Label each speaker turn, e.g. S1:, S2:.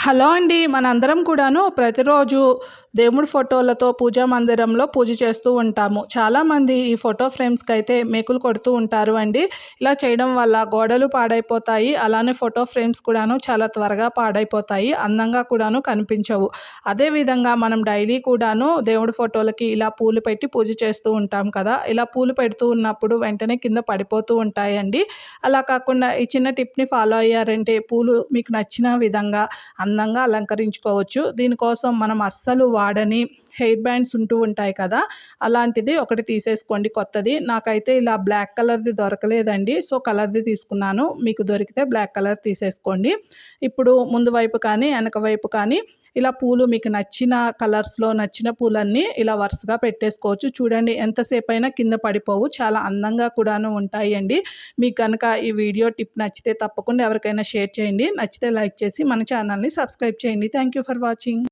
S1: Hello అండి. మనందరం కూడాను ప్రతిరోజు దేవుడి ఫోటోలతో పూజా మందిరంలో పూజ చేస్తూ ఉంటాము. చాలామంది ఈ ఫోటో ఫ్రేమ్స్‌కైతే మేకులు కొడుతూ ఉంటారు అండి. ఇలా చేయడం వల్ల గోడలు పాడైపోతాయి. అలానే ఫోటో ఫ్రేమ్స్ కూడాను చాలా త్వరగా పాడైపోతాయి. అందంగా కూడాను కనిపించవు. అదేవిధంగా మనం డైలీ కూడాను దేవుడి ఫోటోలకి ఇలా పూలు పెట్టి పూజ చేస్తూ ఉంటాం కదా! ఇలా పూలు పెడుతూ ఉన్నప్పుడు వెంటనే కింద పడిపోతూ ఉంటాయండి. అలా కాకుండా ఈ చిన్న టిప్‌ని ఫాలో అయ్యారంటే పూలు మీకు నచ్చిన విధంగా అందంగా అలంకరించుకోవచ్చు. దీనికోసం మనం అస్సలు వాడని హెయిర్ బ్యాండ్స్ ఉంటూ ఉంటాయి కదా! అలాంటిది ఒకటి తీసేసుకోండి కొత్తది. నాకైతే ఇలా బ్లాక్ కలర్‌ది దొరకలేదండి. సో, కలర్‌ది తీసుకున్నాను. మీకు దొరికితే బ్లాక్ కలర్ తీసేసుకోండి. ఇప్పుడు ముందు వైపు కానీ, వెనక వైపు కానీ ఇలా పూలు మీకు నచ్చిన కలర్స్‌లో నచ్చిన పూలన్నీ ఇలా వరుసగా పెట్టేసుకోవచ్చు. చూడండి ఎంతసేపైనా కింద పడిపోవు. చాలా అందంగా కూడాను ఉంటాయండి. మీకు గనక ఈ వీడియో టిప్ నచ్చితే తప్పకుండా ఎవరికైనా షేర్ చేయండి. నచ్చితే లైక్ చేసి మన ఛానల్‌ని సబ్స్క్రైబ్ చేయండి. Thank you for watching.